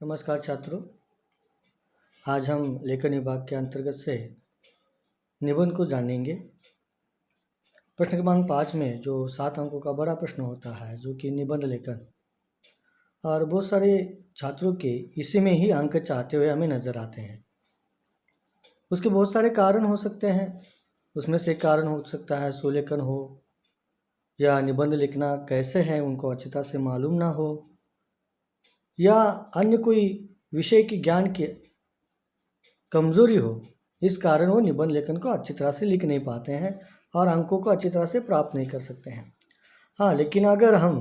नमस्कार छात्रों। आज हम लेखन विभाग के अंतर्गत से निबंध को जानेंगे। प्रश्न क्रमांक 5 में जो 7 अंकों का बड़ा प्रश्न होता है जो कि निबंध लेखन, और बहुत सारे छात्रों के इसी में ही अंक चाहते हुए हमें नज़र आते हैं। उसके बहुत सारे कारण हो सकते हैं। उसमें से एक कारण हो सकता है सुलेखन हो, या निबंध लिखना कैसे है उनको अच्छी तरह से मालूम ना हो, या अन्य कोई विषय की ज्ञान की कमज़ोरी हो। इस कारण वो निबंध लेखन को अच्छी तरह से लिख नहीं पाते हैं और अंकों को अच्छी तरह से प्राप्त नहीं कर सकते हैं। हाँ, लेकिन अगर हम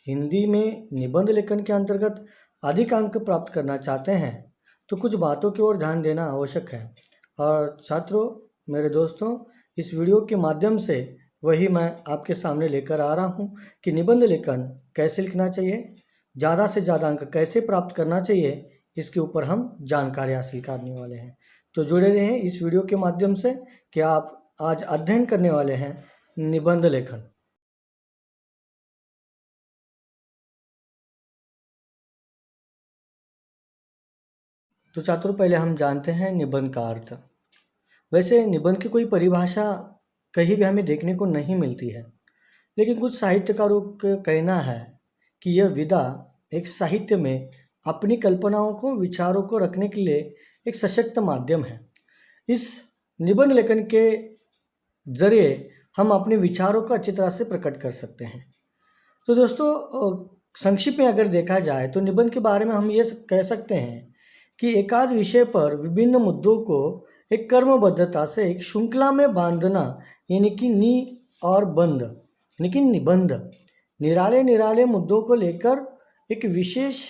हिंदी में निबंध लेखन के अंतर्गत अधिक अंक प्राप्त करना चाहते हैं तो कुछ बातों की ओर ध्यान देना आवश्यक है। और छात्रों, मेरे दोस्तों, इस वीडियो के माध्यम से वही मैं आपके सामने लेकर आ रहा हूँ कि निबंध लेखन कैसे लिखना चाहिए, ज़्यादा से ज़्यादा अंक कैसे प्राप्त करना चाहिए, इसके ऊपर हम जानकारी हासिल करने वाले हैं। तो जुड़े रहें इस वीडियो के माध्यम से कि आप आज अध्ययन करने वाले हैं निबंध लेखन। तो छात्रों, पहले हम जानते हैं निबंध का अर्थ। वैसे निबंध की कोई परिभाषा कहीं भी हमें देखने को नहीं मिलती है, लेकिन कुछ साहित्यकारों का कहना है कि यह विधा एक साहित्य में अपनी कल्पनाओं को, विचारों को रखने के लिए एक सशक्त माध्यम है। इस निबंध लेखन के जरिए हम अपने विचारों को अच्छी तरह से प्रकट कर सकते हैं। तो दोस्तों, संक्षिप्त में अगर देखा जाए तो निबंध के बारे में हम ये कह सकते हैं कि एकाध विषय पर विभिन्न मुद्दों को एक क्रमबद्धता से एक श्रृंखला में बांधना, यानी कि और बंध, लेकिन निबंध निराले निराले मुद्दों को लेकर एक विशेष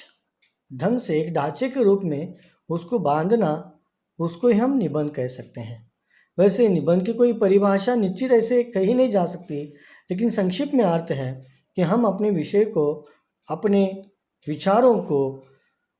ढंग से एक ढांचे के रूप में उसको बांधना, उसको ही हम निबंध कह सकते हैं। वैसे निबंध की कोई परिभाषा निश्चित ऐसे कही नहीं जा सकती, लेकिन संक्षिप्त में अर्थ है कि हम अपने विषय को, अपने विचारों को,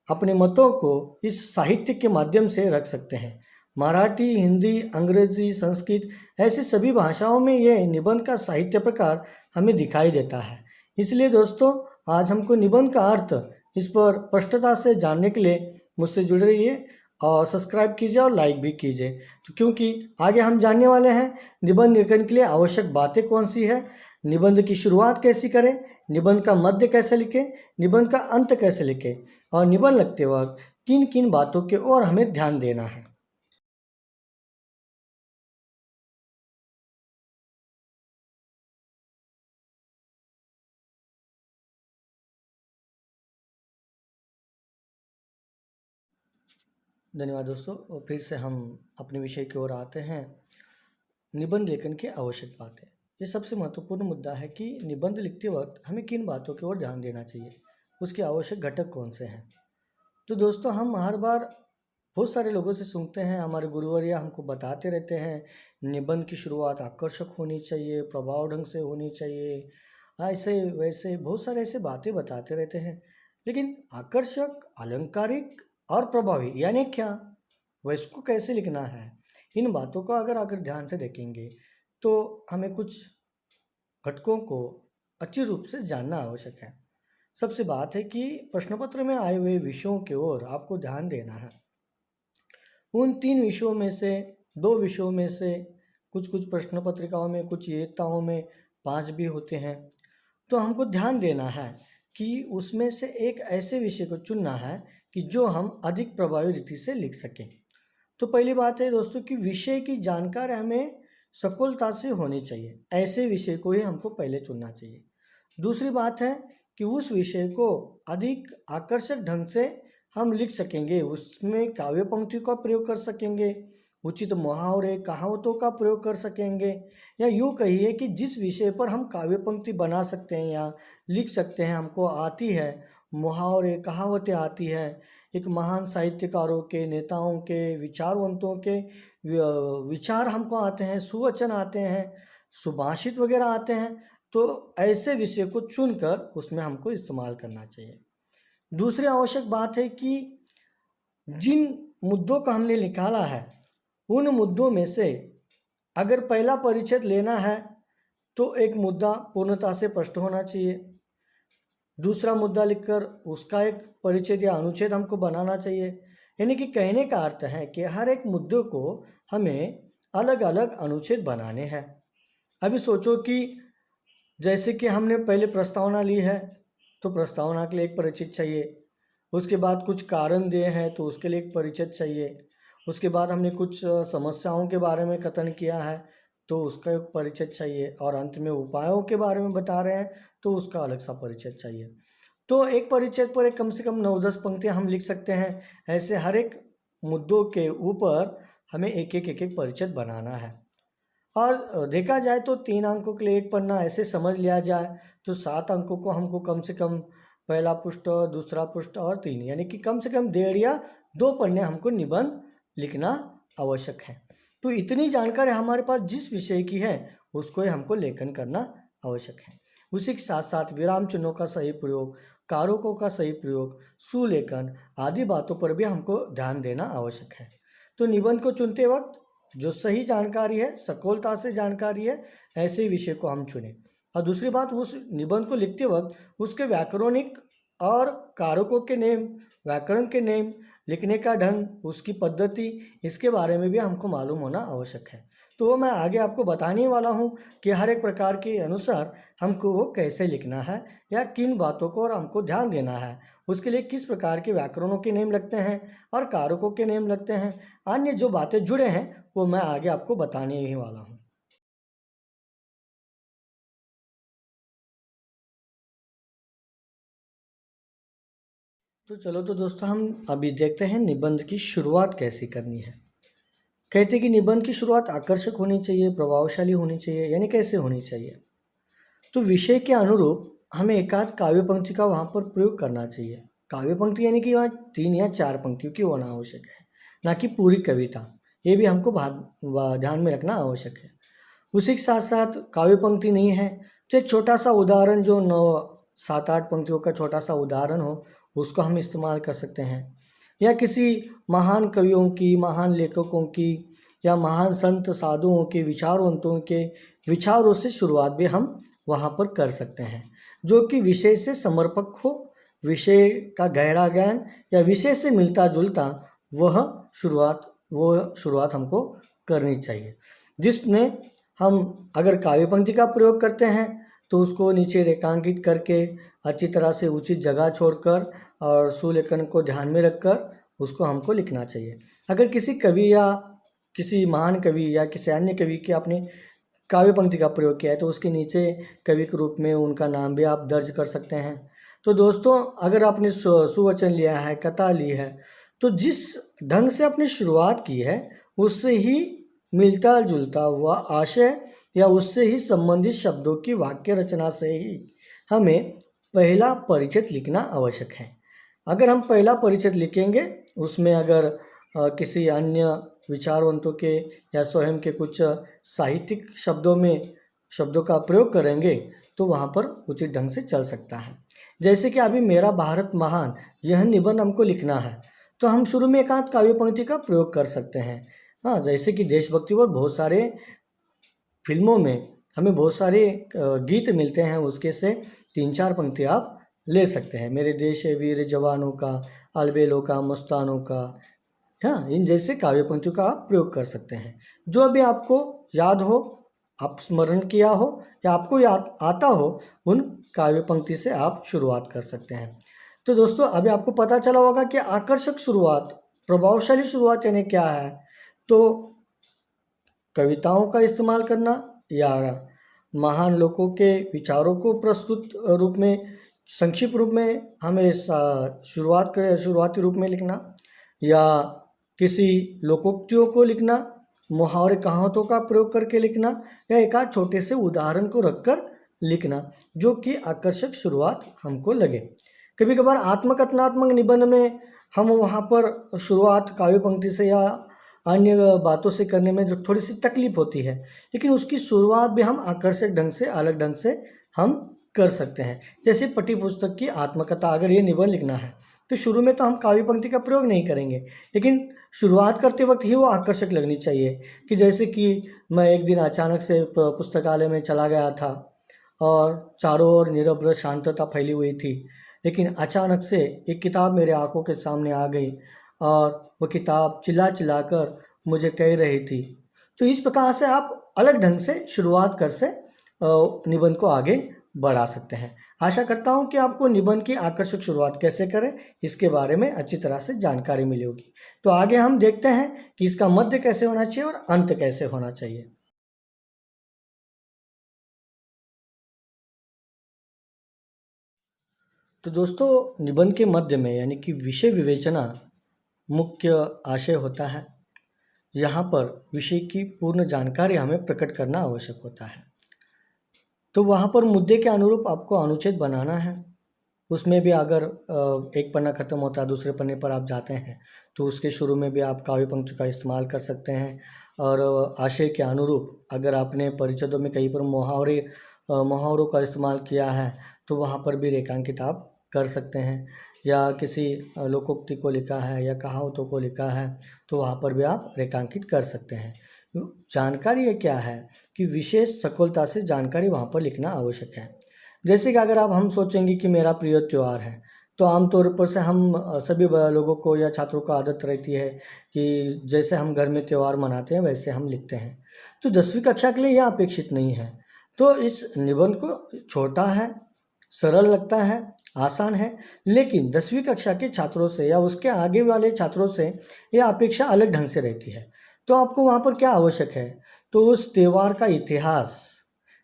अपने मतों को इस साहित्य के माध्यम से रख सकते हैं। मराठी, हिंदी, अंग्रेजी, संस्कृत ऐसी सभी भाषाओं में यह निबंध का साहित्य प्रकार हमें दिखाई देता है। इसलिए दोस्तों, आज हमको निबंध का अर्थ इस पर स्पष्टता से जानने के लिए मुझसे जुड़े रहिए और सब्सक्राइब कीजिए और लाइक भी कीजिए। तो क्योंकि आगे हम जानने वाले हैं निबंध लेखन के लिए आवश्यक बातें कौन सी है, निबंध की शुरुआत कैसी करें, निबंध का मध्य कैसे लिखें, निबंध का अंत कैसे लिखें, और निबंध लिखते वक्त किन किन बातों की ओर हमें ध्यान देना है। धन्यवाद दोस्तों। और फिर से हम अपने विषय की ओर आते हैं। निबंध लेखन की आवश्यक बातें। ये सबसे महत्वपूर्ण मुद्दा है कि निबंध लिखते वक्त हमें किन बातों की ओर ध्यान देना चाहिए, उसके आवश्यक घटक कौन से हैं। तो दोस्तों, हम हर बार बहुत सारे लोगों से सुनते हैं, हमारे गुरुवर्य हमको बताते रहते हैं निबंध की शुरुआत आकर्षक होनी चाहिए, प्रभाव ढंग से होनी चाहिए, ऐसे वैसे बहुत सारे ऐसे बातें बताते रहते हैं। लेकिन आकर्षक, अलंकारिक और प्रभावी यानी क्या, वह इसको कैसे लिखना है, इन बातों को अगर ध्यान से देखेंगे तो हमें कुछ घटकों को अच्छी रूप से जानना आवश्यक है। सबसे बात है कि प्रश्न पत्र में आए हुए विषयों की ओर आपको ध्यान देना है। उन 3 विषयों में से 2 विषयों में से कुछ कुछ प्रश्न पत्रिकाओं में, कुछ योग्यताओं में 5 भी होते हैं। तो हमको ध्यान देना है कि उसमें से एक ऐसे विषय को चुनना है कि जो हम अधिक प्रभावी रीति से लिख सकें। तो पहली बात है दोस्तों कि विषय की जानकारी हमें सकुलता से होनी चाहिए, ऐसे विषय को ही हमको पहले चुनना चाहिए। दूसरी बात है कि उस विषय को अधिक आकर्षक ढंग से हम लिख सकेंगे, उसमें काव्य पंक्तियों का प्रयोग कर सकेंगे, उचित मुहावरे, कहावतों का प्रयोग कर सकेंगे, या यूँ कहिए कि जिस विषय पर हम काव्य पंक्ति बना सकते हैं या लिख सकते हैं, हमको आती है, मुहावरे, कहावतें आती है, एक महान साहित्यकारों के, नेताओं के, विचारवंतों के विचार हमको आते हैं, सुवचन आते हैं, सुभाषित वगैरह आते हैं, तो ऐसे विषय को चुनकर उसमें हमको इस्तेमाल करना चाहिए। दूसरी आवश्यक बात है कि जिन मुद्दों का हमने निकाला है, उन मुद्दों में से अगर पहला परिच्छेद लेना है तो एक मुद्दा पूर्णता से स्पष्ट होना चाहिए। दूसरा मुद्दा लिखकर उसका एक परिच्छेद या अनुच्छेद हमको बनाना चाहिए। यानी कि कहने का अर्थ है कि हर एक मुद्दे को हमें अलग अलग अनुच्छेद बनाने हैं। अभी सोचो कि जैसे कि हमने पहले प्रस्तावना ली है, तो प्रस्तावना के लिए एक परिच्छेद चाहिए। उसके बाद कुछ कारण दिए हैं तो उसके लिए एक परिच्छेद चाहिए। उसके बाद हमने कुछ समस्याओं के बारे में कथन किया है तो उसका एक परिच्छेद चाहिए, और अंत में उपायों के बारे में बता रहे हैं तो उसका अलग सा परिच्छेद चाहिए। तो एक परिच्छेद पर एक कम से कम 9-10 पंक्तियाँ हम लिख सकते हैं। ऐसे हर एक मुद्दों के ऊपर हमें एक एक परिच्छेद बनाना है। और देखा जाए तो 3 अंकों के लिए एक पन्ना ऐसे समझ लिया जाए तो 7 अंकों को हमको कम से कम पहला पृष्ठ, दूसरा पृष्ठ और 3, यानी कि कम से कम 1.5 या 2 पन्ने हमको निबंध लिखना आवश्यक है। तो इतनी जानकारी हमारे पास जिस विषय की है उसको ही हमको लेखन करना आवश्यक है। उसी के साथ साथ विराम चिन्हों का सही प्रयोग, कारकों का सही प्रयोग, सुलेखन आदि बातों पर भी हमको ध्यान देना आवश्यक है। तो निबंध को चुनते वक्त जो सही जानकारी है, सखोलता से जानकारी है, ऐसे विषय को हम चुनें। और दूसरी बात, उस निबंध को लिखते वक्त उसके व्याकरणिक और कारकों के नेम, व्याकरण के नेम, लिखने का ढंग, उसकी पद्धति, इसके बारे में भी हमको मालूम होना आवश्यक है। तो वो मैं आगे आपको बताने वाला हूँ कि हर एक प्रकार के अनुसार हमको वो कैसे लिखना है या किन बातों को और हमको ध्यान देना है। उसके लिए किस प्रकार के व्याकरणों के नेम लगते हैं और कारकों के नेम लगते हैं, अन्य जो बातें जुड़े हैं वो मैं आगे आपको बताने ही वाला हूँ। तो चलो तो दोस्तों हम अभी देखते हैं निबंध की शुरुआत कैसी करनी है। कहते हैं कि निबंध की शुरुआत आकर्षक होनी चाहिए, प्रभावशाली होनी चाहिए, यानी कैसे होनी चाहिए। तो विषय के अनुरूप हमें एकाध काव्य पंक्ति का वहाँ पर प्रयोग करना चाहिए। काव्य पंक्ति यानी कि वहाँ 3 या 4 पंक्तियों की होना आवश्यक है, ना कि पूरी कविता। ये भी हमको ध्यान में रखना आवश्यक है। उसी के साथ साथ काव्य पंक्ति नहीं है तो एक छोटा सा उदाहरण, जो 7-8 पंक्तियों का छोटा सा उदाहरण हो, उसको हम इस्तेमाल कर सकते हैं। या किसी महान कवियों की, महान लेखकों की या महान संत साधुओं के, विचारवंतों के विचारों से शुरुआत भी हम वहाँ पर कर सकते हैं, जो कि विषय से समर्पक हो, विषय का गहरा ज्ञान या विषय से मिलता जुलता वह शुरुआत हमको करनी चाहिए, जिसमें हम अगर काव्य पंक्ति का प्रयोग करते हैं तो उसको नीचे रेखांकित करके अच्छी तरह से उचित जगह छोड़कर और सुलेखन को ध्यान में रखकर उसको हमको लिखना चाहिए। अगर किसी कवि या किसी महान कवि या किसी अन्य कवि के आपने काव्य पंक्ति का प्रयोग किया है तो उसके नीचे कवि के रूप में उनका नाम भी आप दर्ज कर सकते हैं। तो दोस्तों, अगर आपने सुवचन लिया है, कथा ली है, तो जिस ढंग से आपने शुरुआत की है उससे ही मिलता जुलता हुआ आशय या उससे ही संबंधित शब्दों की वाक्य रचना से ही हमें पहला परिच्छेद लिखना आवश्यक है। अगर हम पहला परिच्छेद लिखेंगे, उसमें अगर किसी अन्य विचारवंतों के या स्वयं के कुछ साहित्यिक शब्दों का प्रयोग करेंगे तो वहाँ पर उचित ढंग से चल सकता है। जैसे कि अभी मेरा भारत महान, यह निबंध हमको लिखना है तो हम शुरू में एक आध काव्य पंक्ति का प्रयोग कर सकते हैं। हाँ, जैसे कि देशभक्ति पर बहुत सारे फिल्मों में हमें बहुत सारे गीत मिलते हैं, उसके से 3-4 पंक्ति आप ले सकते हैं। मेरे देश है वीर जवानों का, अलबेलों का, मस्तानों का, हाँ, इन जैसे काव्य पंक्तियों का आप प्रयोग कर सकते हैं। जो भी आपको याद हो, आप स्मरण किया हो या आपको याद आता हो, उन काव्य पंक्ति से आप शुरुआत कर सकते हैं। तो दोस्तों, अभी आपको पता चला होगा कि आकर्षक शुरुआत, प्रभावशाली शुरुआत यानी क्या है। तो कविताओं का इस्तेमाल करना या महान लोगों के विचारों को प्रस्तुत रूप में, संक्षिप्त रूप में हमें शुरुआती रूप में लिखना, या किसी लोकोक्तियों को लिखना, मुहावरे कहावतों का प्रयोग करके लिखना, या एक आध छोटे से उदाहरण को रखकर लिखना, जो कि आकर्षक शुरुआत हमको लगे। कभी कभार आत्मकथनात्मक निबंध में हम वहाँ पर शुरुआत काव्य पंक्ति से या अन्य बातों से करने में जो थोड़ी सी तकलीफ होती है, लेकिन उसकी शुरुआत भी हम आकर्षक ढंग से, अलग ढंग से हम कर सकते हैं। जैसे पाठ्य पुस्तक की आत्मकथा, अगर ये निबंध लिखना है तो शुरू में तो हम काव्य पंक्ति का प्रयोग नहीं करेंगे, लेकिन शुरुआत करते वक्त ही वो आकर्षक लगनी चाहिए। कि जैसे कि मैं एक दिन अचानक से पुस्तकालय में चला गया था और चारों ओर निरभ्र शांतता फैली हुई थी। लेकिन अचानक से एक किताब मेरे आंखों के सामने आ गई और वो किताब चिल्ला चिल्ला कर मुझे कह रही थी। तो इस प्रकार से आप अलग ढंग से शुरुआत कर से निबंध को आगे बढ़ा सकते हैं। आशा करता हूँ कि आपको निबंध की आकर्षक शुरुआत कैसे करें इसके बारे में अच्छी तरह से जानकारी मिली होगी। तो आगे हम देखते हैं कि इसका मध्य कैसे होना चाहिए और अंत कैसे होना चाहिए। तो दोस्तों, निबंध के मध्य में यानी कि विषय विवेचना मुख्य आशय होता है। यहाँ पर विषय की पूर्ण जानकारी हमें प्रकट करना आवश्यक होता है। तो वहाँ पर मुद्दे के अनुरूप आपको अनुच्छेद बनाना है। उसमें भी अगर एक पन्ना ख़त्म होता है, दूसरे पन्ने पर आप जाते हैं, तो उसके शुरू में भी आप काव्य पंक्ति का इस्तेमाल कर सकते हैं। और आशय के अनुरूप अगर आपने परिच्छेदों में कहीं पर मुहावरों का इस्तेमाल किया है, तो वहाँ पर भी रेखांकित आप कर सकते हैं। या किसी लोकोक्ति को लिखा है या कहावतों को लिखा है, तो वहाँ पर भी आप रेखांकित कर सकते हैं। जानकारी ये क्या है कि विशेष सफलता से जानकारी वहाँ पर लिखना आवश्यक है। जैसे कि अगर हम सोचेंगे कि मेरा प्रिय त्यौहार है, तो आमतौर पर से हम सभी लोगों को या छात्रों को आदत रहती है कि जैसे हम घर में त्यौहार मनाते हैं वैसे हम लिखते हैं। तो 10वीं कक्षा के लिए यह अपेक्षित नहीं है। तो इस निबंध को छोटा है, सरल लगता है, आसान है, लेकिन 10वीं कक्षा के छात्रों से या उसके आगे वाले छात्रों से यह अपेक्षा अलग ढंग से रहती है। तो आपको वहाँ पर क्या आवश्यक है? तो उस त्यौहार का इतिहास,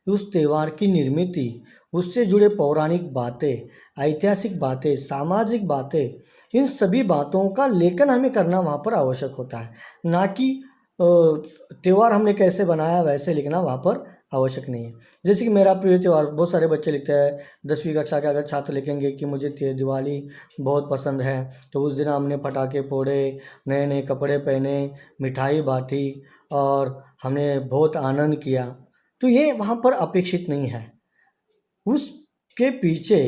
उस त्यौहार की निर्मित, उससे जुड़े पौराणिक बातें, ऐतिहासिक बातें, सामाजिक बातें, इन सभी बातों का लेखन हमें करना वहाँ पर आवश्यक होता है। ना कि त्यौहार हमने कैसे बनाया वैसे लिखना वहाँ पर आवश्यक नहीं है। जैसे कि मेरा प्रिय त्यौहार, बहुत सारे बच्चे लिखते हैं। 10वीं कक्षा के अगर छात्र लिखेंगे कि मुझे दिवाली बहुत पसंद है, तो उस दिन हमने पटाखे फोड़े, नए नए कपड़े पहने, मिठाई बाँटी और हमने बहुत आनंद किया। तो ये वहाँ पर अपेक्षित नहीं है। उसके पीछे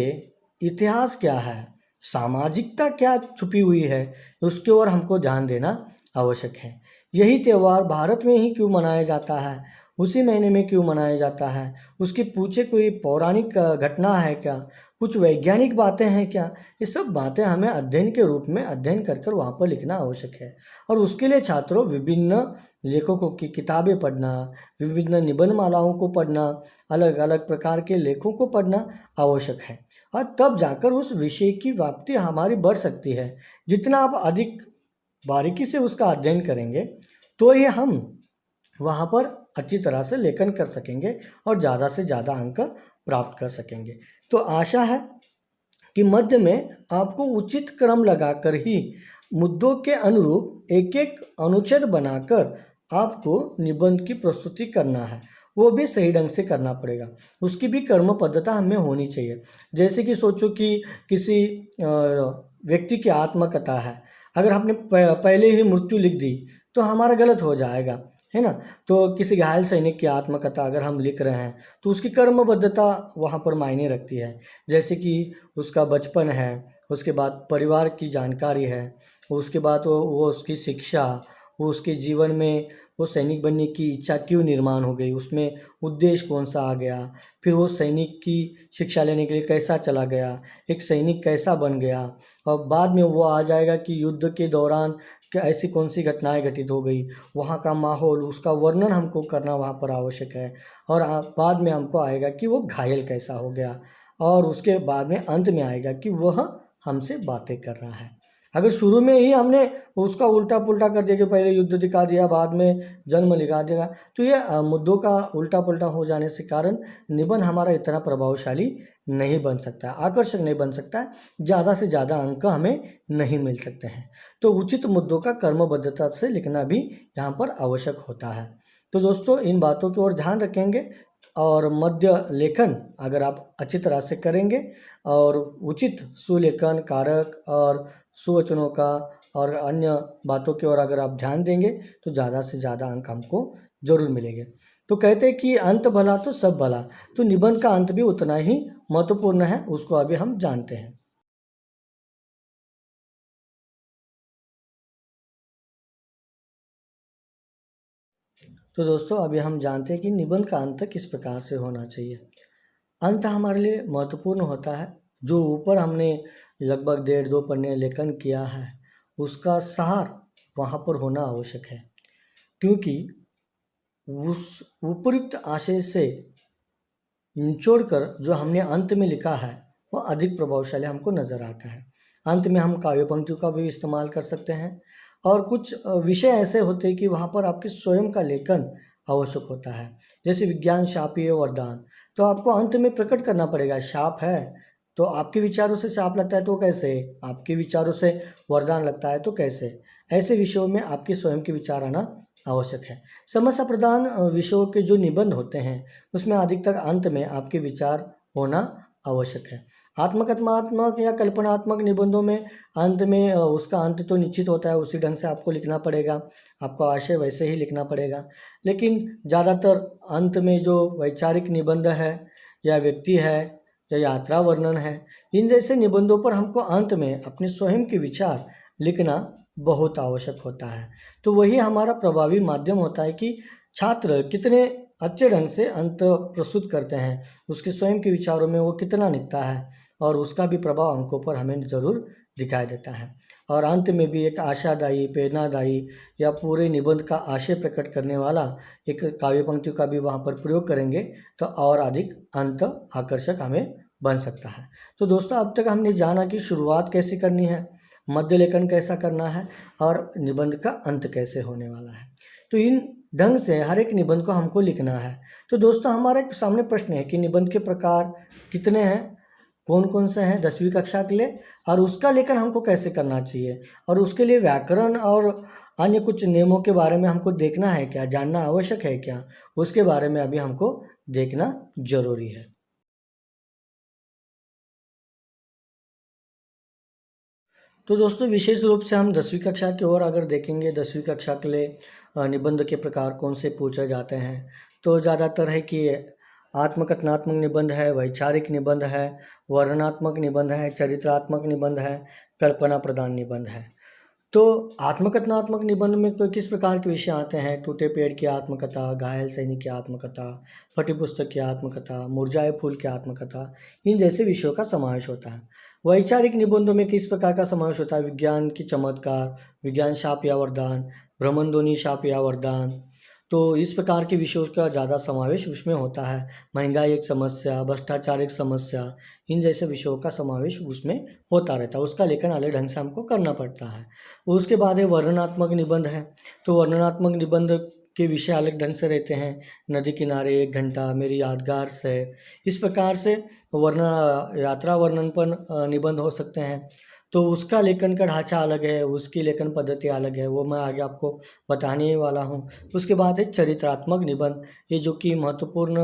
इतिहास क्या है, सामाजिकता क्या छुपी हुई है, उसकी ओर हमको ध्यान देना आवश्यक है। यही त्यौहार भारत में ही क्यों मनाया जाता है, उसी महीने में क्यों मनाया जाता है, उसके पीछे कोई पौराणिक घटना है क्या, कुछ वैज्ञानिक बातें हैं क्या, ये सब बातें हमें अध्ययन के रूप में अध्ययन कर कर वहाँ पर लिखना आवश्यक है। और उसके लिए छात्रों विभिन्न लेखकों की किताबें पढ़ना, विभिन्न निबंध मालाओं को पढ़ना, अलग अलग प्रकार के लेखों को पढ़ना आवश्यक है। और तब जाकर उस विषय की व्याप्ति हमारी बढ़ सकती है। जितना आप अधिक बारीकी से उसका अध्ययन करेंगे, तो ये हम वहाँ पर अच्छी तरह से लेखन कर सकेंगे और ज़्यादा से ज़्यादा अंक प्राप्त कर सकेंगे। तो आशा है कि मध्य में आपको उचित क्रम लगाकर ही मुद्दों के अनुरूप एक एक अनुच्छेद बनाकर आपको निबंध की प्रस्तुति करना है। वो भी सही ढंग से करना पड़ेगा, उसकी भी कर्म पद्धति हमें होनी चाहिए। जैसे कि सोचो कि किसी व्यक्ति की आत्मकथा है, अगर हमने पहले ही मृत्यु लिख दी तो हमारा गलत हो जाएगा, है ना। तो किसी घायल सैनिक की आत्मकथा अगर हम लिख रहे हैं तो उसकी कर्मबद्धता वहाँ पर मायने रखती है। जैसे कि उसका बचपन है, उसके बाद परिवार की जानकारी है, उसके बाद वो उसकी शिक्षा, वो उसके जीवन में वो सैनिक बनने की इच्छा क्यों निर्माण हो गई, उसमें उद्देश्य कौन सा आ गया, फिर वो सैनिक की शिक्षा लेने के लिए कैसा चला गया, एक सैनिक कैसा बन गया, और बाद में वो आ जाएगा कि युद्ध के दौरान क्या ऐसी कौन सी घटनाएं घटित हो गई, वहाँ का माहौल, उसका वर्णन हमको करना वहाँ पर आवश्यक है। और बाद में हमको आएगा कि वो घायल कैसा हो गया, और उसके बाद में अंत में आएगा कि वह हमसे बातें कर रहा है। अगर शुरू में ही हमने उसका उल्टा पुल्टा कर दिया कि पहले युद्ध दिखा दिया बाद में जन्म लिखा देगा, तो ये मुद्दों का उल्टा पुल्टा हो जाने से कारण निबंध हमारा इतना प्रभावशाली नहीं बन सकता, आकर्षक नहीं बन सकता है, ज़्यादा से ज़्यादा अंक हमें नहीं मिल सकते हैं। तो उचित मुद्दों का कर्मबद्धता से लिखना भी यहाँ पर आवश्यक होता है। तो दोस्तों, इन बातों की ओर ध्यान रखेंगे और मध्य लेखन अगर आप अच्छी तरह से करेंगे और उचित सुलेखन कारक और सुवचनों का और अन्य बातों की ओर अगर आप ध्यान देंगे तो ज़्यादा से ज़्यादा अंक हमको जरूर मिलेंगे। तो कहते हैं कि अंत भला तो सब भला, तो निबंध का अंत भी उतना ही महत्वपूर्ण है, उसको अभी हम जानते हैं। तो दोस्तों, अभी हम जानते हैं कि निबंध का अंत किस प्रकार से होना चाहिए। अंत हमारे लिए महत्वपूर्ण होता है। जो ऊपर हमने लगभग 1.5-2 पन्ने लेखन किया है, उसका सार वहाँ पर होना आवश्यक है, क्योंकि उस उपयुक्त आशय से निचोड़ कर जो हमने अंत में लिखा है वह अधिक प्रभावशाली हमको नज़र आता है। अंत में हम काव्य पंक्तियों का भी इस्तेमाल कर सकते हैं, और कुछ विषय ऐसे होते हैं कि वहाँ पर आपके स्वयं का लेखन आवश्यक होता है। जैसे विज्ञान शापीय वरदान, तो आपको अंत में प्रकट करना पड़ेगा। शाप है तो आपके विचारों से शाप लगता है तो कैसे, आपके विचारों से वरदान लगता है तो कैसे। ऐसे विषयों में आपके स्वयं के विचार आना आवश्यक है। समस्या प्रधान विषयों के जो निबंध होते हैं उसमें अधिकतर अंत में आपके विचार होना आवश्यक है। आत्मकथनात्मक या कल्पनात्मक निबंधों में अंत में उसका अंत तो निश्चित होता है, उसी ढंग से आपको लिखना पड़ेगा, आपका आशय वैसे ही लिखना पड़ेगा। लेकिन ज़्यादातर अंत में जो वैचारिक निबंध है या व्यक्ति है या यात्रा वर्णन है, इन जैसे निबंधों पर हमको अंत में अपने स्वयं के विचार लिखना बहुत आवश्यक होता है। तो वही हमारा प्रभावी माध्यम होता है कि छात्र कितने अच्छे ढंग से अंत प्रस्तुत करते हैं, उसके स्वयं के विचारों में वो कितना निकलता है, और उसका भी प्रभाव अंकों पर हमें ज़रूर दिखाई देता है। और अंत में भी एक आशादायी, प्रेरणादायी या पूरे निबंध का आशय प्रकट करने वाला एक काव्य पंक्ति का भी वहाँ पर प्रयोग करेंगे तो और अधिक अंत आकर्षक हमें बन सकता है। तो दोस्तों, अब तक हमने जाना कि शुरुआत कैसे करनी है, मध्य लेखन कैसा करना है और निबंध का अंत कैसे होने वाला है। तो इन ढंग से हर एक निबंध को हमको लिखना है। तो दोस्तों, हमारे सामने प्रश्न है कि निबंध के प्रकार कितने हैं, कौन कौन से हैं 10वीं कक्षा के लिए, और उसका लेखन हमको कैसे करना चाहिए, और उसके लिए व्याकरण और अन्य कुछ नियमों के बारे में हमको देखना है क्या, जानना आवश्यक है क्या, उसके बारे में अभी हमको देखना जरूरी है। तो दोस्तों, विशेष रूप से हम 10वीं कक्षा की ओर अगर देखेंगे, 10वीं कक्षा के लिए निबंध के प्रकार कौन से पूछे जाते हैं, तो ज़्यादातर है कि आत्मकथनात्मक निबंध है, वैचारिक निबंध है, वर्णनात्मक निबंध है, चरित्रात्मक निबंध है, कल्पना प्रधान निबंध है। तो आत्मकथनात्मक निबंध में तो किस प्रकार के विषय आते हैं? टूटे पेड़ की आत्मकथा, घायल सैनिक की आत्मकथा, फटी पुस्तक की आत्मकथा, मुरझाए फूल की आत्मकथा, इन जैसे विषयों का समावेश होता है। वैचारिक निबंधों में किस प्रकार का समावेश होता है? विज्ञान की चमत्कार, विज्ञान शाप या वरदान, भ्रमणध्वनि शाप या वरदान, तो इस प्रकार के विषयों का ज़्यादा समावेश उसमें होता है। महंगाई एक समस्या, भ्रष्टाचार एक समस्या, इन जैसे विषयों का समावेश उसमें होता रहता है। उसका लेखन अलग ढंग से हमको करना पड़ता है। उसके बाद है वर्णनात्मक निबंध है। तो वर्णनात्मक निबंध के विषय अलग ढंग से रहते हैं। नदी किनारे 1 घंटा, मेरी यादगार से, इस प्रकार से यात्रा वर्णन पर निबंध हो सकते हैं। तो उसका लेखन का ढांचा अलग है, उसकी लेखन पद्धति अलग है, वो मैं आगे आपको बताने ही वाला हूँ। उसके बाद है चरित्रात्मक निबंध, ये जो कि महत्वपूर्ण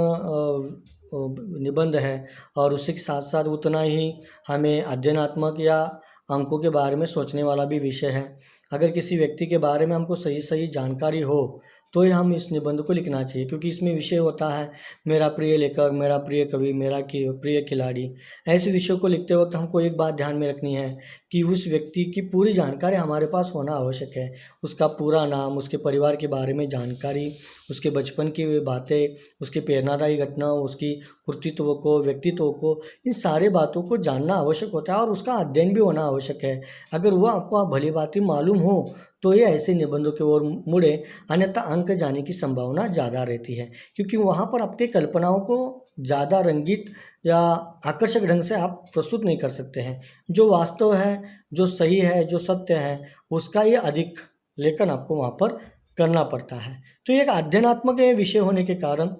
निबंध है, और उसी के साथ साथ उतना ही हमें अध्ययनात्मक या अंकों के बारे में सोचने वाला भी विषय है। अगर किसी व्यक्ति के बारे में हमको सही सही जानकारी हो तो ही हम इस निबंध को लिखना चाहिए, क्योंकि इसमें विषय होता है मेरा प्रिय लेखक, मेरा प्रिय कवि, मेरा प्रिय खिलाड़ी। ऐसे विषयों को लिखते वक्त हमको एक बात ध्यान में रखनी है कि उस व्यक्ति की पूरी जानकारी हमारे पास होना आवश्यक है। उसका पूरा नाम, उसके परिवार के बारे में जानकारी, उसके बचपन की बातें, उसकी प्रेरणादायी घटना, उसकी कृतित्व को, व्यक्तित्व को, इन सारे बातों को जानना आवश्यक होता है और उसका अध्ययन भी होना आवश्यक है। अगर वह आपको भली भांति मालूम हो तो ये ऐसे निबंधों की ओर मुड़े, अन्यथा अंक जाने की संभावना ज़्यादा रहती है, क्योंकि वहाँ पर अपनी कल्पनाओं को ज़्यादा रंगीत या आकर्षक ढंग से आप प्रस्तुत नहीं कर सकते हैं। जो वास्तव है, जो सही है, जो सत्य है, उसका ये अधिक लेखन आपको वहाँ पर करना पड़ता है। तो एक अध्ययनात्मक विषय होने के कारण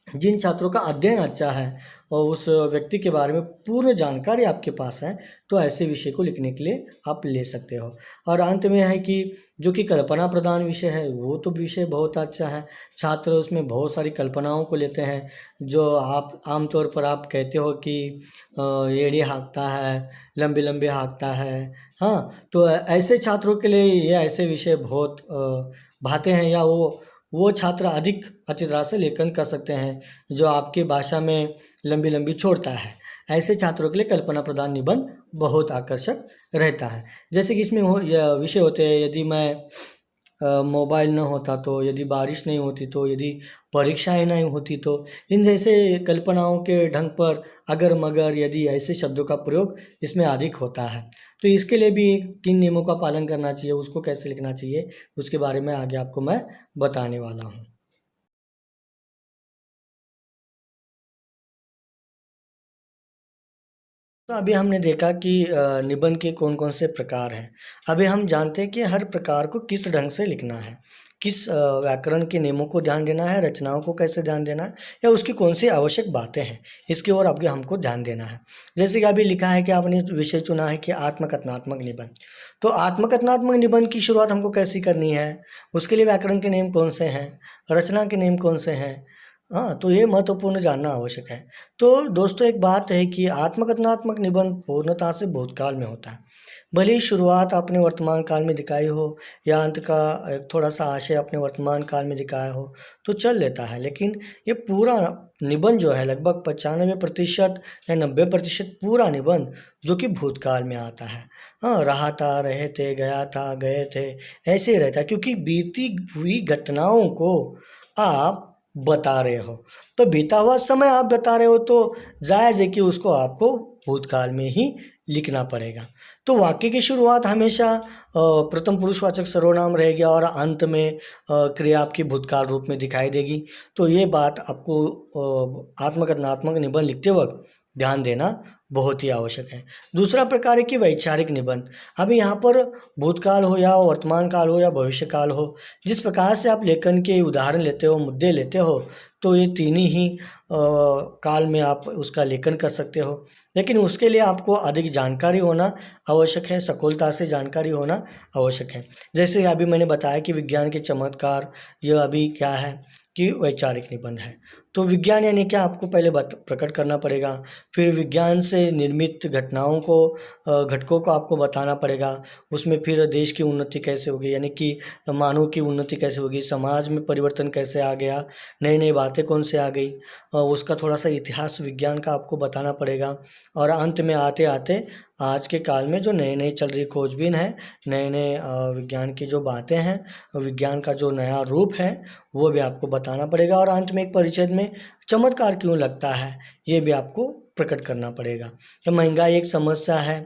जिन छात्रों का अध्ययन अच्छा है और उस व्यक्ति के बारे में पूर्ण जानकारी आपके पास है, तो ऐसे विषय को लिखने के लिए आप ले सकते हो। और अंत में है कि जो कि कल्पना प्रधान विषय है, वो तो विषय बहुत अच्छा है। छात्र उसमें बहुत सारी कल्पनाओं को लेते हैं, जो आप आमतौर पर आप कहते हो कि एड़ी हाँकता है, लंबे लंबे हाँकता है। हाँ, तो ऐसे छात्रों के लिए ये ऐसे विषय बहुत भाते हैं, या वो छात्र अधिक अच्छी तरह से लेखन कर सकते हैं, जो आपकी भाषा में लंबी लंबी छोड़ता है। ऐसे छात्रों के लिए कल्पना प्रधान निबंध बहुत आकर्षक रहता है। जैसे कि इसमें विषय होते हैं, यदि मैं मोबाइल न होता तो, यदि बारिश नहीं होती तो, यदि परीक्षाएँ नहीं होती तो, इन जैसे कल्पनाओं के ढंग पर अगर मगर यदि ऐसे शब्दों का प्रयोग इसमें अधिक होता है। तो इसके लिए भी किन नियमों का पालन करना चाहिए, उसको कैसे लिखना चाहिए, उसके बारे में आगे आपको मैं बताने वाला हूँ। तो अभी हमने देखा कि निबंध के कौन-कौन से प्रकार हैं। अभी हम जानते हैं कि हर प्रकार को किस ढंग से लिखना है, किस व्याकरण के नियमों को ध्यान देना है, रचनाओं को कैसे ध्यान देना है या उसकी कौन-सी आवश्यक बातें हैं, इसकी ओर अभी हमको ध्यान देना है। जैसे कि अभी लिखा है कि आपने विषय चुना है कि आत्मकथनात्मक निबंध। तो आत्मकथनात्मक निबंध की शुरुआत हमको कैसी करनी है, उसके लिए व्याकरण के नियम कौन से हैं, रचना के नियम कौन से हैं? हाँ, तो ये महत्वपूर्ण जानना आवश्यक है। तो दोस्तों एक बात है कि आत्मकथनात्मक निबंध पूर्णतः से भूतकाल में होता है। भले ही शुरुआत आपने वर्तमान काल में दिखाई हो या अंत का एक थोड़ा-सा आशय अपने वर्तमान काल में दिखाया हो, तो चल लेता है। लेकिन ये पूरा निबंध जो है लगभग 95% या 90% पूरा निबंध जो कि भूतकाल में आता है। हाँ, रहा था, रहे थे, गया था, गए थे, ऐसे ही रहता है क्योंकि बीती हुई घटनाओं को आप बता रहे हो। तो बीता हुआ समय आप बता रहे हो तो जायज़ है कि उसको आपको भूतकाल में ही लिखना पड़ेगा। तो वाक्य की शुरुआत हमेशा प्रथम पुरुषवाचक सर्वनाम रहेगा और अंत में क्रिया आपकी भूतकाल रूप में दिखाई देगी। तो ये बात आपको आत्मकथनात्मक निबंध लिखते वक़्त ध्यान देना बहुत ही आवश्यक है। दूसरा प्रकार है कि वैचारिक निबंध। अभी यहाँ पर भूतकाल हो या वर्तमान काल हो या भविष्य काल हो, जिस प्रकार से आप लेखन के उदाहरण लेते हो, मुद्दे लेते हो, तो ये तीन ही काल में आप उसका लेखन कर सकते हो। लेकिन उसके लिए आपको अधिक जानकारी होना आवश्यक है, सखोलता से जानकारी होना आवश्यक है। जैसे अभी मैंने बताया कि विज्ञान के चमत्कार, यह अभी क्या है कि वैचारिक निबंध है। तो विज्ञान यानी क्या आपको पहले प्रकट करना पड़ेगा, फिर विज्ञान से निर्मित घटनाओं को घटकों को आपको बताना पड़ेगा। उसमें फिर देश की उन्नति कैसे होगी यानी कि मानव की उन्नति कैसे होगी, समाज में परिवर्तन कैसे आ गया, नई-नई बातें कौन से आ गई, उसका थोड़ा-सा इतिहास विज्ञान का आपको बताना पड़ेगा। और अंत में आते-आते आज के काल में जो नई-नई चल रही खोजबीन है, नए-नए विज्ञान की जो बातें हैं, विज्ञान का जो नया रूप है, वो भी आपको बताना पड़ेगा और अंत में एक परिच्छेद में चमत्कार क्यों लगता है, ये भी आपको प्रकट करना पड़ेगा। या महँगाई एक समस्या है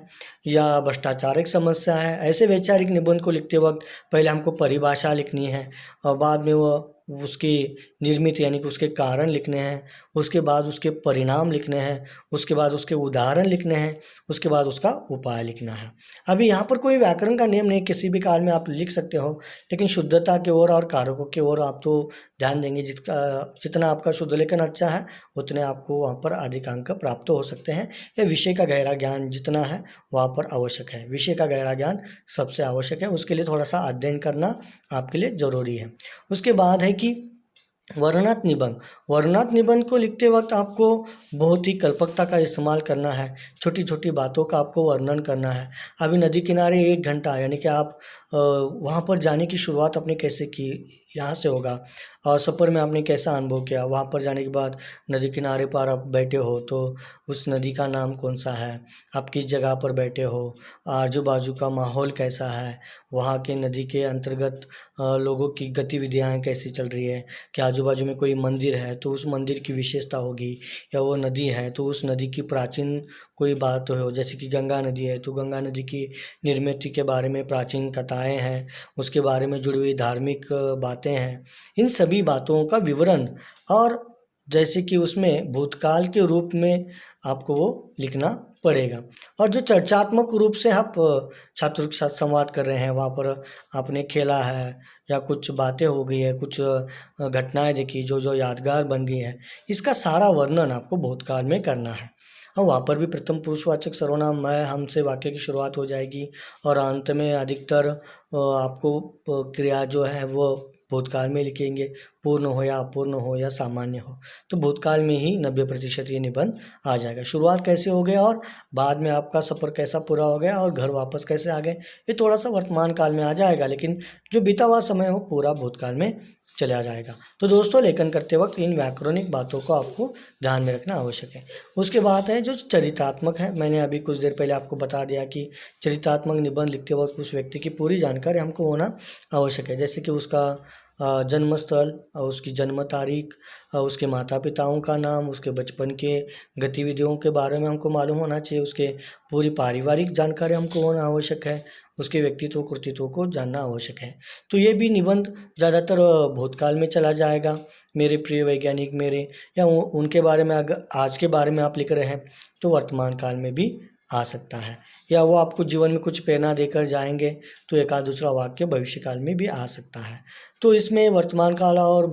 या भ्रष्टाचार एक समस्या है, ऐसे वैचारिक निबंध को लिखते वक़्त पहले हमको परिभाषा लिखनी है और बाद में वो उसकी निर्मित यानी कि उसके कारण लिखने हैं, उसके बाद उसके परिणाम लिखने हैं, उसके बाद उसके उदाहरण लिखने हैं, उसके बाद उसका उपाय लिखना है। अभी यहाँ पर कोई व्याकरण का नियम नहीं, किसी भी काल में आप लिख सकते हो, लेकिन शुद्धता की ओर और कारकों की ओर आप तो ध्यान देंगे। जितना आपका शुद्ध लेखन अच्छा है, उतने आपको वहाँ पर अधिक अंक प्राप्त हो सकते हैं। या विषय का गहरा ज्ञान जितना है, वहाँ पर आवश्यक है। विषय का गहरा ज्ञान सबसे आवश्यक है, उसके लिए थोड़ा-सा अध्ययन करना आपके लिए ज़रूरी है। उसके बाद है कि वर्णनात्मक निबंध। वर्णनात्मक निबंध को लिखते वक़्त आपको बहुत ही कल्पकता का इस्तेमाल करना है, छोटी-छोटी बातों का आपको वर्णन करना है। अभी नदी किनारे 1 घंटा यानी कि आप वहाँ पर जाने की शुरुआत आपने कैसे की, यहाँ से होगा और सफ़र में आपने कैसा अनुभव किया, वहाँ पर जाने के बाद नदी किनारे पर आप बैठे हो तो उस नदी का नाम कौन-सा है, आप किस जगह पर बैठे हो, आजू-बाजू का माहौल कैसा है, वहाँ के नदी के अंतर्गत लोगों की गतिविधियाँ कैसी चल रही है, कि आजू-बाजू में कोई मंदिर है तो उस मंदिर की विशेषता होगी या वो नदी है तो उस नदी की प्राचीन कोई बात हो, जैसे कि गंगा नदी है तो गंगा नदी की निर्मित के बारे में प्राचीन कथाएँ हैं, उसके बारे में जुड़ी हुई धार्मिक बातें हैं। इन सभी बातों का विवरण और जैसे कि उसमें भूतकाल के रूप में आपको वो लिखना पड़ेगा। और जो चर्चात्मक रूप से आप छात्रों के साथ संवाद कर रहे हैं, वहाँ पर आपने खेला है या कुछ बातें हो गई है, कुछ घटनाएँ देखी जो यादगार बन गई है, इसका सारा वर्णन आपको भूतकाल में करना है। और वहाँ पर भी प्रथम पुरुषवाचक सर्वनाम मैं, हम से वाक्य की शुरुआत हो जाएगी और अंत में अधिकतर आपको क्रिया जो है वो भूतकाल में लिखेंगे, पूर्ण हो या अपूर्ण हो या सामान्य हो। तो भूतकाल में ही 90% ये निबंध आ जाएगा। शुरुआत कैसे हो गया और बाद में आपका सफ़र कैसा पूरा हो गया और घर वापस कैसे आ गए, ये थोड़ा-सा वर्तमान काल में आ जाएगा, लेकिन जो बीता हुआ समय हो पूरा भूतकाल में चला जाएगा। तो दोस्तों लेखन करते वक्त इन व्याकरणिक बातों को आपको ध्यान में रखना आवश्यक है। उसके बाद है जो चरित्रात्मक है। मैंने अभी कुछ देर पहले आपको बता दिया कि चरित्रात्मक निबंध लिखते वक्त उस व्यक्ति की पूरी जानकारी हमको होना आवश्यक है, जैसे कि उसका जन्म स्थल, उसकी जन्म तारीख, उसके माता पिताओं का नाम, उसके बचपन के गतिविधियों के बारे में हमको मालूम होना चाहिए, उसके पूरी पारिवारिक जानकारी हमको होना आवश्यक है, उसके व्यक्तित्व कृतित्व को जानना आवश्यक है। तो ये भी निबंध ज़्यादातर भूतकाल में चला जाएगा, मेरे प्रिय वैज्ञानिक मेरे, या उनके बारे में अगर आज के बारे में आप लिख रहे हैं तो वर्तमान काल में भी आ सकता है, या वो आपको जीवन में कुछ प्रेरणा देकर जाएंगे तो एक आध दूसरा वाक्य भविष्य काल में भी आ सकता है। तो इसमें वर्तमान काल और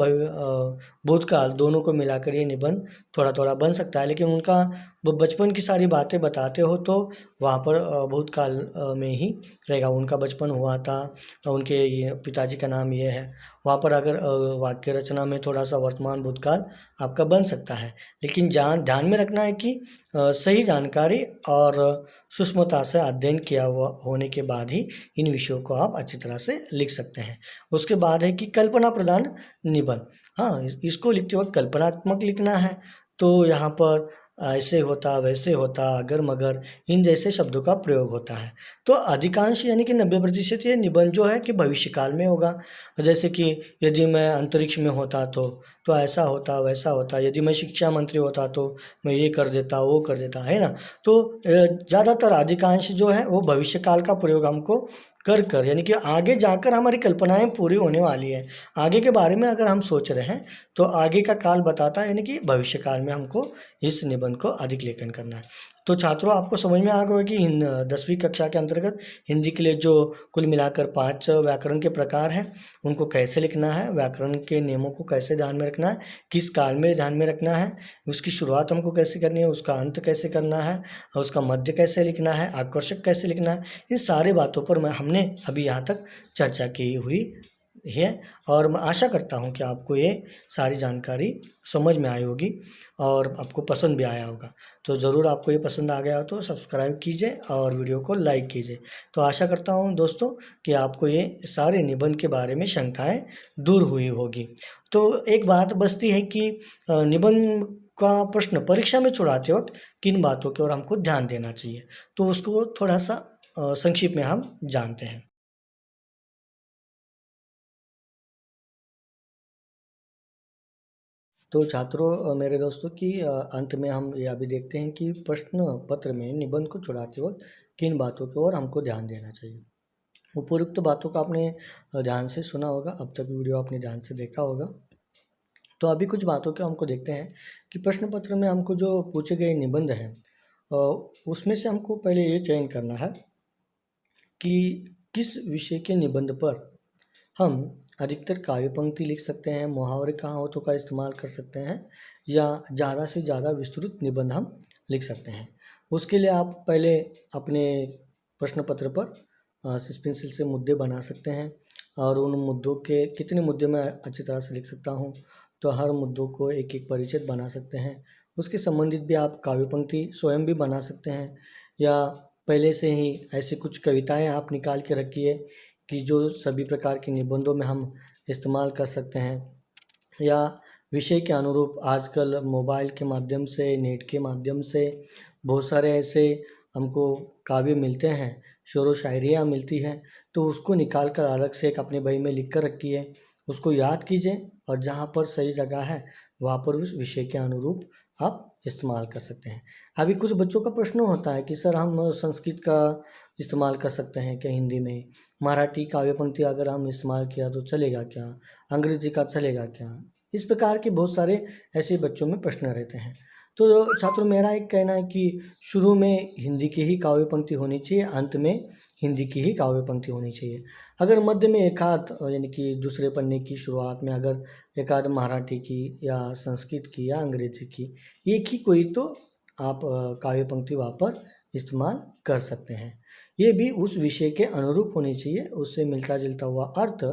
भूतकाल दोनों को मिलाकर ये निबंध थोड़ा थोड़ा बन सकता है, लेकिन उनका बचपन की सारी बातें बताते हो तो वहाँ पर भूतकाल में ही रहेगा, उनका बचपन हुआ था, उनके पिताजी का नाम ये है, वहाँ पर अगर वाक्य रचना में थोड़ा सा वर्तमान भूतकाल आपका बन सकता है। लेकिन ध्यान में रखना है कि सही जानकारी और सूक्ष्मता से अध्ययन किया हुआ होने के बाद ही इन विषयों को आप अच्छी तरह से लिख सकते हैं। उसके बाद है कि कल्पना प्रधान निबंध। हाँ, इसको लिखते वक्त कल्पनात्मक लिखना है। तो यहाँ पर ऐसे होता, वैसे होता, अगर मगर, इन जैसे शब्दों का प्रयोग होता है। तो अधिकांश यानी कि 90% ये निबंध जो है कि भविष्यकाल में होगा। जैसे कि यदि मैं अंतरिक्ष में होता तो ऐसा होता, वैसा होता, यदि मैं शिक्षा मंत्री होता तो मैं ये कर देता, वो कर देता, है ना। तो ज़्यादातर अधिकांश जो है वो भविष्यकाल का प्रयोग हमको कर यानी कि आगे जाकर हमारी कल्पनाएं पूरी होने वाली है, आगे के बारे में अगर हम सोच रहे हैं तो आगे का काल बताता है, यानी कि भविष्य काल में हमको इस निबंध को अधिक लेखन करना है। तो छात्रों आपको समझ में आ गया कि 10वीं कक्षा के अंतर्गत हिंदी के लिए जो कुल मिलाकर 5 व्याकरण के प्रकार हैं उनको कैसे लिखना है, व्याकरण के नियमों को कैसे ध्यान में रखना है, किस काल में ध्यान में रखना है, उसकी शुरुआत हमको कैसे करनी है, उसका अंत कैसे करना है, और उसका मध्य कैसे लिखना है, आकर्षक कैसे लिखना है, इन सारी बातों पर हमने अभी यहाँ तक चर्चा की हुई है। और मैं आशा करता हूँ कि आपको ये सारी जानकारी समझ में आई होगी और आपको पसंद भी आया होगा। तो ज़रूर आपको ये पसंद आ गया हो तो सब्सक्राइब कीजिए और वीडियो को लाइक कीजिए। तो आशा करता हूँ दोस्तों कि आपको ये सारे निबंध के बारे में शंकाएं दूर हुई होगी। तो एक बात बचती है कि निबंध का प्रश्न परीक्षा में छुड़ाते वक्त किन बातों की ओर हमको ध्यान देना चाहिए, तो उसको थोड़ा सा संक्षिप्त में हम जानते हैं। तो छात्रों मेरे दोस्तों की अंत में हम यह भी देखते हैं कि प्रश्न पत्र में निबंध को छुड़ाते वक्त किन बातों की ओर हमको ध्यान देना चाहिए। उपरोक्त बातों का आपने ध्यान से सुना होगा, अब तक वीडियो आपने ध्यान से देखा होगा। तो अभी कुछ बातों के हमको देखते हैं कि प्रश्न पत्र में हमको जो पूछे गए निबंध हैं उसमें से हमको पहले ये चयन करना है कि किस विषय के निबंध पर हम अधिकतर काव्य पंक्ति लिख सकते हैं, मुहावरे कहावतों का इस्तेमाल कर सकते हैं, या ज़्यादा से ज़्यादा विस्तृत निबंध हम लिख सकते हैं। उसके लिए आप पहले अपने प्रश्न पत्र पर पेंसिल से मुद्दे बना सकते हैं और उन मुद्दों के कितने मुद्दे मैं अच्छी तरह से लिख सकता हूँ, तो हर मुद्दों को एक एक परिचित बना सकते हैं। उसके संबंधित भी आप काव्य पंक्ति स्वयं भी बना सकते हैं, या पहले से ही ऐसी कुछ कविताएं आप निकाल के रखिए कि जो सभी प्रकार के निबंधों में हम इस्तेमाल कर सकते हैं, या विषय के अनुरूप आजकल मोबाइल के माध्यम से, नेट के माध्यम से बहुत सारे ऐसे हमको काव्य मिलते हैं, शेर व शायरियाँ मिलती हैं, तो उसको निकाल कर अलग से एक अपने बही में लिख कर रखिए, उसको याद कीजिए और जहाँ पर सही जगह है वहाँ पर उस विषय के अनुरूप आप इस्तेमाल कर सकते हैं। अभी कुछ बच्चों का प्रश्न होता है कि सर हम संस्कृत का इस्तेमाल कर सकते हैं क्या हिंदी में, मराठी काव्य पंक्ति अगर हम इस्तेमाल किया तो चलेगा क्या, अंग्रेजी का चलेगा क्या, इस प्रकार के बहुत सारे ऐसे बच्चों में प्रश्न रहते हैं। तो छात्रों मेरा एक कहना है कि शुरू में हिंदी की ही काव्य पंक्ति होनी चाहिए, अंत में हिंदी की ही काव्य पंक्ति होनी चाहिए। अगर मध्य में एक आध यानी कि दूसरे पन्ने की शुरुआत में अगर एक आध मराठी की या संस्कृत की या अंग्रेजी की एक ही कोई तो आप काव्य पंक्ति वहाँ पर इस्तेमाल कर सकते हैं। ये भी उस विषय के अनुरूप होनी चाहिए, उससे मिलता जुलता हुआ अर्थ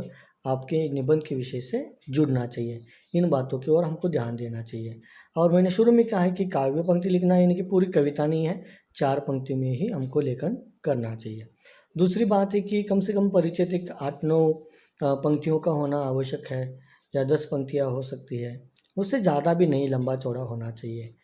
आपके निबंध के विषय से जुड़ना चाहिए। इन बातों की ओर हमको ध्यान देना चाहिए। और मैंने शुरू में कहा है कि काव्य पंक्ति लिखना यानी कि पूरी कविता नहीं है, 4 पंक्तियों में ही हमको लेखन करना चाहिए। दूसरी बात है कि कम से कम परिचित एक 8-9 पंक्तियों का होना आवश्यक है, या 10 पंक्तियाँ हो सकती है, उससे ज़्यादा भी नहीं लंबा चौड़ा होना चाहिए।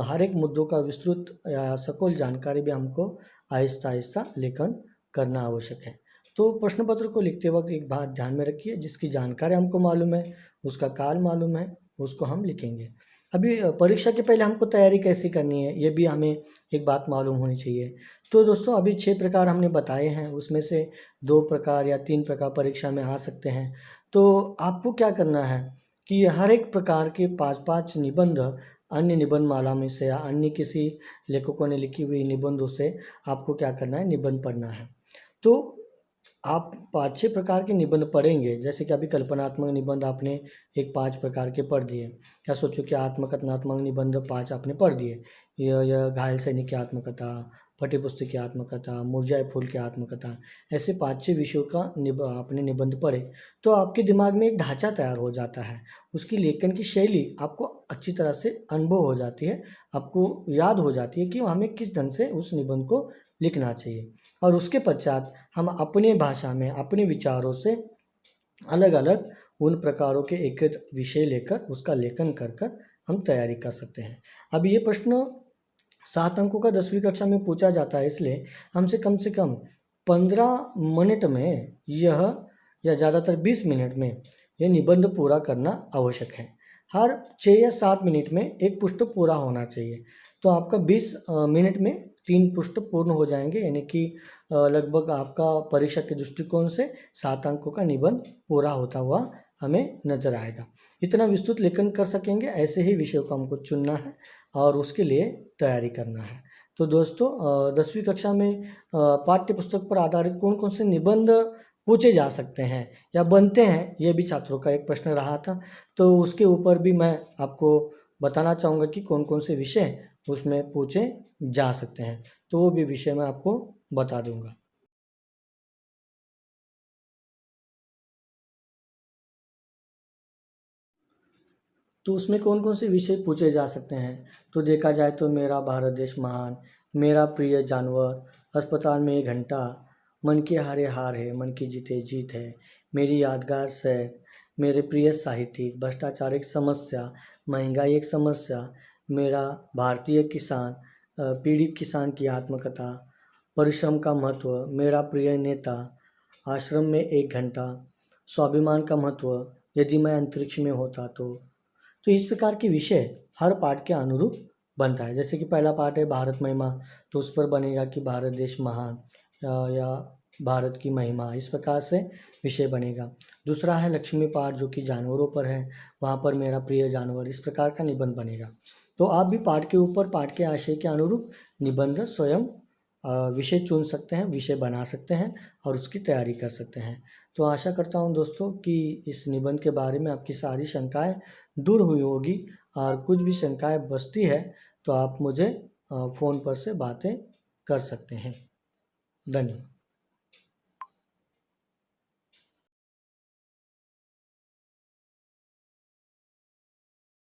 हर एक मुद्दों का विस्तृत या सखोल जानकारी भी हमको आहिस्ता आहिस्ता लेखन करना आवश्यक है। तो प्रश्न पत्र को लिखते वक्त एक बात ध्यान में रखिए, जिसकी जानकारी हमको मालूम है, उसका काल मालूम है, उसको हम लिखेंगे। अभी परीक्षा के पहले हमको तैयारी कैसे करनी है, ये भी हमें एक बात मालूम होनी चाहिए। तो दोस्तों अभी 6 प्रकार हमने बताए हैं, उसमें से 2 प्रकार या 3 प्रकार परीक्षा में आ सकते हैं। तो आपको क्या करना है कि हर एक प्रकार के 5-5 निबंध अन्य निबंध माला में से या अन्य किसी लेखकों ने लिखी हुई निबंधों से आपको क्या करना है, निबंध पढ़ना है। तो आप 5-6 प्रकार के निबंध पढ़ेंगे, जैसे कि अभी कल्पनात्मक निबंध आपने एक 5 प्रकार के पढ़ दिए, या सोचो कि आत्मकथनात्मक निबंध 5 आपने पढ़ दिए, यह घायल सैनिक की आत्मकथा, फटी पुस्तक की आत्मकथा, मुरझाए फूल की आत्मकथा, ऐसे 5-6 विषयों का आपने निबंध पढ़े, तो आपके दिमाग में एक ढांचा तैयार हो जाता है। उसकी लेखन की शैली आपको अच्छी तरह से अनुभव हो जाती है, आपको याद हो जाती है कि हमें किस ढंग से उस निबंध को लिखना चाहिए। और उसके पश्चात हम अपने भाषा में अपने विचारों से अलग अलग उन प्रकारों के एक एक विषय लेकर उसका लेखन कर कर हम तैयारी कर सकते हैं। अब ये प्रश्न 7 अंकों का 10वीं कक्षा में पूछा जाता है, इसलिए हमसे कम से कम 15 मिनट में यह, या ज़्यादातर 20 मिनट में ये निबंध पूरा करना आवश्यक है। हर 6 या 7 मिनट में एक पृष्ठ पूरा होना चाहिए। तो आपका 20 मिनट में 3 पृष्ठ पूर्ण हो जाएंगे, यानी कि लगभग आपका परीक्षा के दृष्टिकोण से 7 अंकों का निबंध पूरा होता हुआ हमें नजर आएगा। इतना विस्तृत लेखन कर सकेंगे, ऐसे ही विषयों को हमको चुनना है और उसके लिए तैयारी करना है। तो दोस्तों 10वीं कक्षा में पाठ्य पुस्तक पर आधारित कौन कौन से निबंध पूछे जा सकते हैं या बनते हैं, ये भी छात्रों का एक प्रश्न रहा था। तो उसके ऊपर भी मैं आपको बताना चाहूँगा कि कौन कौन से विषय उसमें पूछे जा सकते हैं, तो वो भी विषय मैं आपको बता दूंगा। तो उसमें कौन कौन से विषय पूछे जा सकते हैं, तो देखा जाए तो मेरा भारत देश महान, मेरा प्रिय जानवर, अस्पताल में 1 घंटा, मन के हारे हार है, मन की जीते जीत है, मेरी यादगार सैर, मेरे प्रिय साहित्यिक, भ्रष्टाचार एक समस्या, महंगाई एक समस्या, मेरा भारतीय किसान, पीड़ित किसान की आत्मकथा, परिश्रम का महत्व, मेरा प्रिय नेता, आश्रम में 1 घंटा, स्वाभिमान का महत्व, यदि मैं अंतरिक्ष में होता तो इस प्रकार के विषय हर पाठ के अनुरूप बनता है। जैसे कि पहला पाठ है भारत महिमा, तो उस पर बनेगा कि भारत देश महान, या भारत की महिमा, इस प्रकार से विषय बनेगा। दूसरा है लक्ष्मी पाठ, जो कि जानवरों पर है, वहाँ पर मेरा प्रिय जानवर, इस प्रकार का निबंध बनेगा। तो आप भी पाठ के ऊपर पाठ के आशय के अनुरूप निबंध स्वयं विषय चुन सकते हैं, विषय बना सकते हैं और उसकी तैयारी कर सकते हैं। तो आशा करता हूं दोस्तों कि इस निबंध के बारे में आपकी सारी शंकाएं दूर हुई होगी, और कुछ भी शंकाएं बचती है तो आप मुझे फ़ोन पर से बातें कर सकते हैं। धन्यवाद।